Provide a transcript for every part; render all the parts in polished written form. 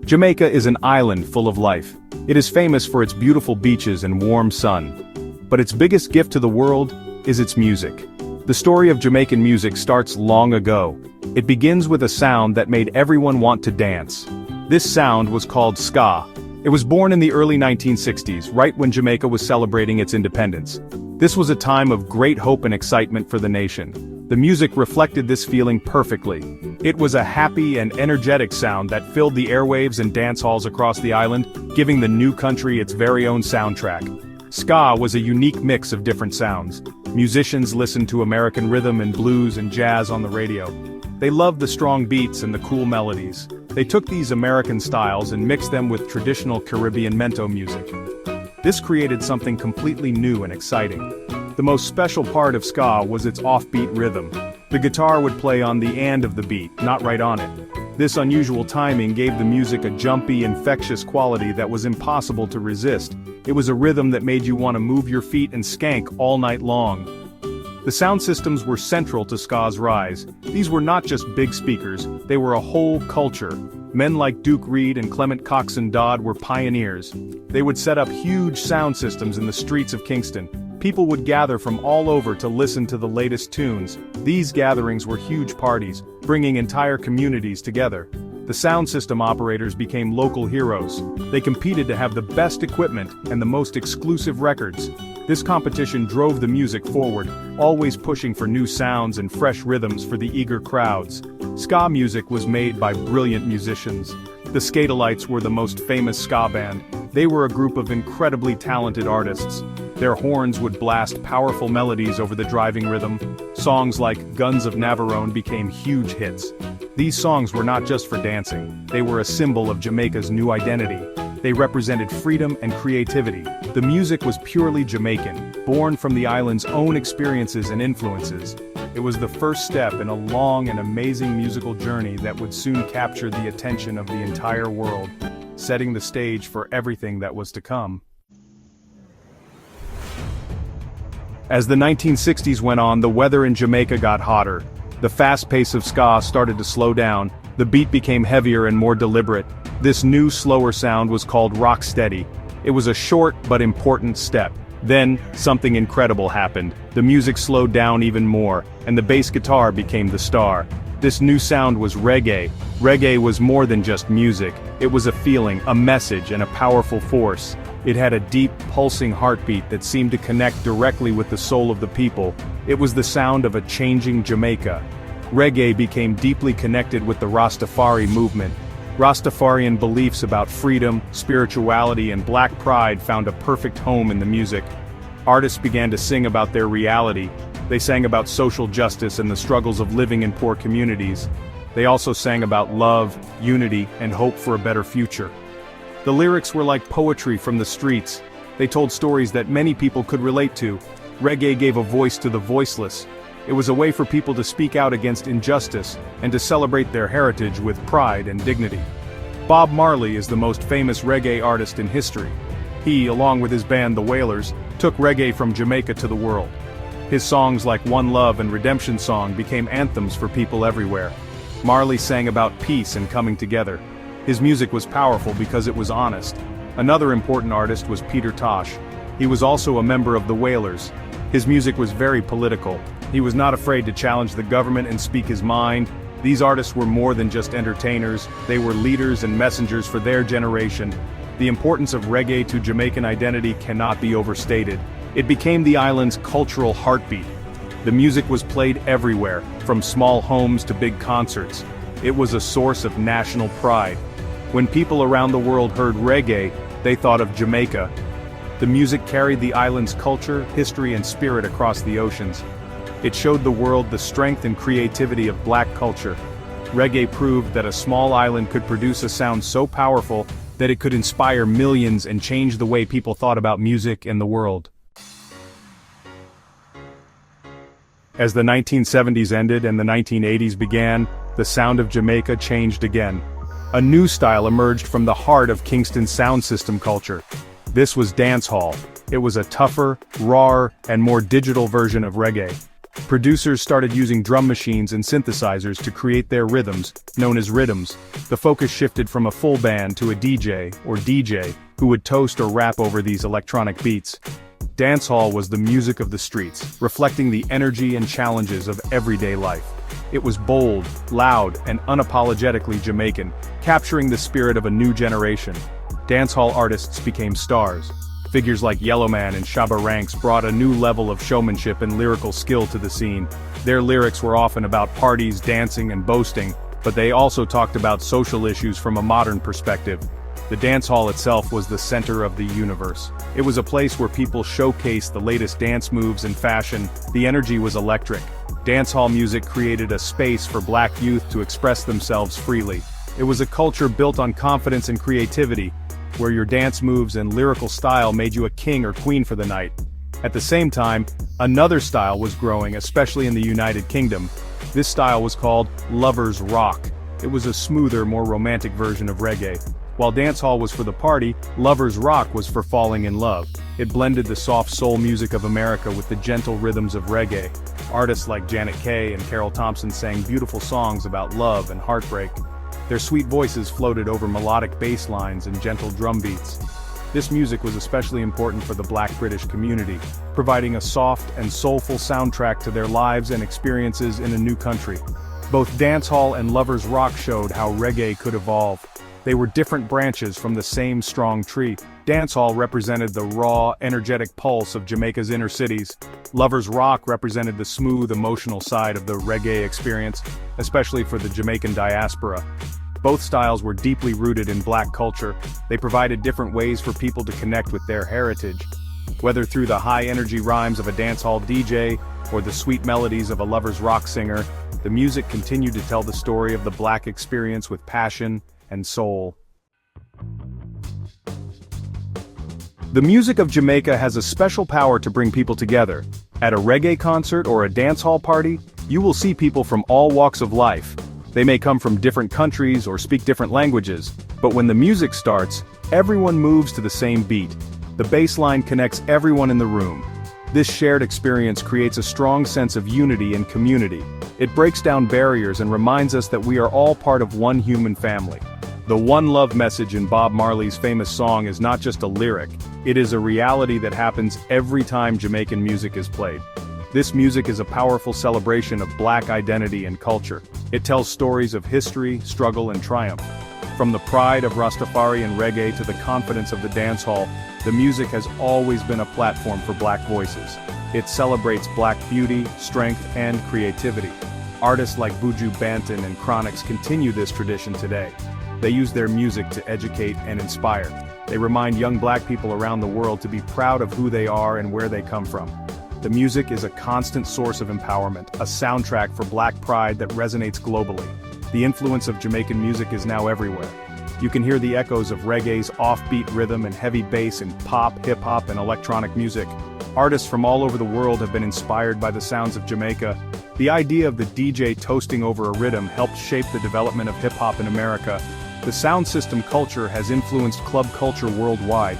Jamaica is an island full of life. It is famous for its beautiful beaches and warm sun. But its biggest gift to the world is its music. The story of Jamaican music starts long ago. It begins with a sound that made everyone want to dance. This sound was called ska. It was born in the early 1960s, right when Jamaica was celebrating its independence. This was a time of great hope and excitement for the nation. The music reflected this feeling perfectly. It was a happy and energetic sound that filled the airwaves and dance halls across the island, giving the new country its very own soundtrack. Ska was a unique mix of different sounds. Musicians listened to American rhythm and blues and jazz on the radio. They loved the strong beats and the cool melodies. They took these American styles and mixed them with traditional Caribbean mento music. This created something completely new and exciting. The most special part of ska was its offbeat rhythm. The guitar would play on the end of the beat, not right on it. This unusual timing gave the music a jumpy, infectious quality that was impossible to resist. It was a rhythm that made you want to move your feet and skank all night long. The sound systems were central to ska's rise. These were not just big speakers, they were a whole culture. Men like Duke Reed and Clement Coxsone Dodd were pioneers. They would set up huge sound systems in the streets of Kingston. People would gather from all over to listen to the latest tunes. These gatherings were huge parties, bringing entire communities together. The sound system operators became local heroes. They competed to have the best equipment and the most exclusive records. This competition drove the music forward, always pushing for new sounds and fresh rhythms for the eager crowds. Ska music was made by brilliant musicians. The Skatalites were the most famous ska band. They were a group of incredibly talented artists. Their horns would blast powerful melodies over the driving rhythm. Songs like Guns of Navarone became huge hits. These songs were not just for dancing, they were a symbol of Jamaica's new identity. They represented freedom and creativity. The music was purely Jamaican, born from the island's own experiences and influences. It was the first step in a long and amazing musical journey that would soon capture the attention of the entire world, setting the stage for everything that was to come. As the 1960s went on, the weather in Jamaica got hotter. The fast pace of ska started to slow down, the beat became heavier and more deliberate. This new, slower sound was called rocksteady. It was a short but important step. Then, something incredible happened. The music slowed down even more, and the bass guitar became the star. This new sound was reggae. Reggae was more than just music. It was a feeling, a message, and a powerful force. It had a deep, pulsing heartbeat that seemed to connect directly with the soul of the people. It was the sound of a changing Jamaica. Reggae became deeply connected with the Rastafari movement. Rastafarian beliefs about freedom, spirituality, and black pride found a perfect home in the music. Artists began to sing about their reality. They sang about social justice and the struggles of living in poor communities. They also sang about love, unity, and hope for a better future. The lyrics were like poetry from the streets. They told stories that many people could relate to. Reggae gave a voice to the voiceless. It was a way for people to speak out against injustice and to celebrate their heritage with pride and dignity. Bob Marley is the most famous reggae artist in history. He, along with his band The Wailers, took reggae from Jamaica to the world. His songs like One Love and Redemption Song became anthems for people everywhere. Marley sang about peace and coming together. His music was powerful because it was honest. Another important artist was Peter Tosh. He was also a member of The Wailers. His music was very political. He was not afraid to challenge the government and speak his mind. These artists were more than just entertainers, they were leaders and messengers for their generation. The importance of reggae to Jamaican identity cannot be overstated. It became the island's cultural heartbeat. The music was played everywhere, from small homes to big concerts. It was a source of national pride. When people around the world heard reggae, they thought of Jamaica. The music carried the island's culture, history, and spirit across the oceans. It showed the world the strength and creativity of black culture. Reggae proved that a small island could produce a sound so powerful that it could inspire millions and change the way people thought about music and the world. As the 1970s ended and the 1980s began, the sound of Jamaica changed again. A new style emerged from the heart of Kingston's sound system culture. This was dancehall. It was a tougher, rawer, and more digital version of reggae. Producers started using drum machines and synthesizers to create their rhythms, known as riddims. The focus shifted from a full band to a DJ, who would toast or rap over these electronic beats. Dancehall was the music of the streets, reflecting the energy and challenges of everyday life. It was bold, loud, and unapologetically Jamaican, capturing the spirit of a new generation. Dancehall artists became stars. Figures like Yellowman and Shabba Ranks brought a new level of showmanship and lyrical skill to the scene. Their lyrics were often about parties, dancing, and boasting, but they also talked about social issues from a modern perspective. The dance hall itself was the center of the universe. It was a place where people showcased the latest dance moves and fashion. The energy was electric. Dancehall music created a space for black youth to express themselves freely. It was a culture built on confidence and creativity, where your dance moves and lyrical style made you a king or queen for the night. At the same time, another style was growing, especially in the United Kingdom. This style was called lovers rock. It was a smoother, more romantic version of reggae. While dancehall was for the party, lovers rock was for falling in love. It blended the soft soul music of America with the gentle rhythms of reggae. Artists like Janet Kay and Carol Thompson sang beautiful songs about love and heartbreak. Their sweet voices floated over melodic bass lines and gentle drum beats. This music was especially important for the Black British community, providing a soft and soulful soundtrack to their lives and experiences in a new country. Both dancehall and lovers rock showed how reggae could evolve. They were different branches from the same strong tree. Dancehall represented the raw, energetic pulse of Jamaica's inner cities. Lovers rock represented the smooth, emotional side of the reggae experience, especially for the Jamaican diaspora. Both styles were deeply rooted in black culture. They provided different ways for people to connect with their heritage. Whether through the high-energy rhymes of a dancehall DJ, or the sweet melodies of a lovers rock singer, the music continued to tell the story of the black experience with passion and soul. The music of Jamaica has a special power to bring people together. At a reggae concert or a dancehall party, you will see people from all walks of life. They may come from different countries or speak different languages, but when the music starts, everyone moves to the same beat. The bass line connects everyone in the room. This shared experience creates a strong sense of unity and community. It breaks down barriers and reminds us that we are all part of one human family. The one love message in Bob Marley's famous song is not just a lyric, it is a reality that happens every time Jamaican music is played. This music is a powerful celebration of black identity and culture. It tells stories of history, struggle, and triumph. From the pride of Rastafari and reggae to the confidence of the dancehall, the music has always been a platform for black voices. It celebrates black beauty, strength, and creativity. Artists like Buju Banton and Chronix continue this tradition today. They use their music to educate and inspire. They remind young black people around the world to be proud of who they are and where they come from. The music is a constant source of empowerment, a soundtrack for black pride that resonates globally. The influence of Jamaican music is now everywhere. You can hear the echoes of reggae's offbeat rhythm and heavy bass in pop, hip-hop, and electronic music. Artists from all over the world have been inspired by the sounds of Jamaica. The idea of the DJ toasting over a rhythm helped shape the development of hip-hop in America. The sound system culture has influenced club culture worldwide.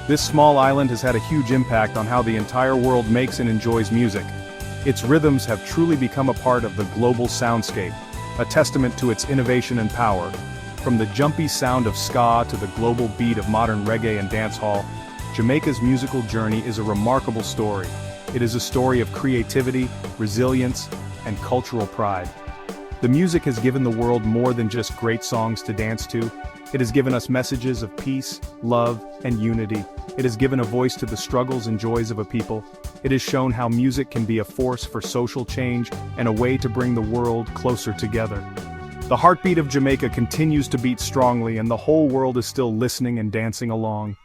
This small island has had a huge impact on how the entire world makes and enjoys music. Its rhythms have truly become a part of the global soundscape, a testament to its innovation and power. From the jumpy sound of ska to the global beat of modern reggae and dancehall, Jamaica's musical journey is a remarkable story. It is a story of creativity, resilience, and cultural pride. The music has given the world more than just great songs to dance to. It has given us messages of peace, love, and unity. It has given a voice to the struggles and joys of a people. It has shown how music can be a force for social change and a way to bring the world closer together. The heartbeat of Jamaica continues to beat strongly, and the whole world is still listening and dancing along.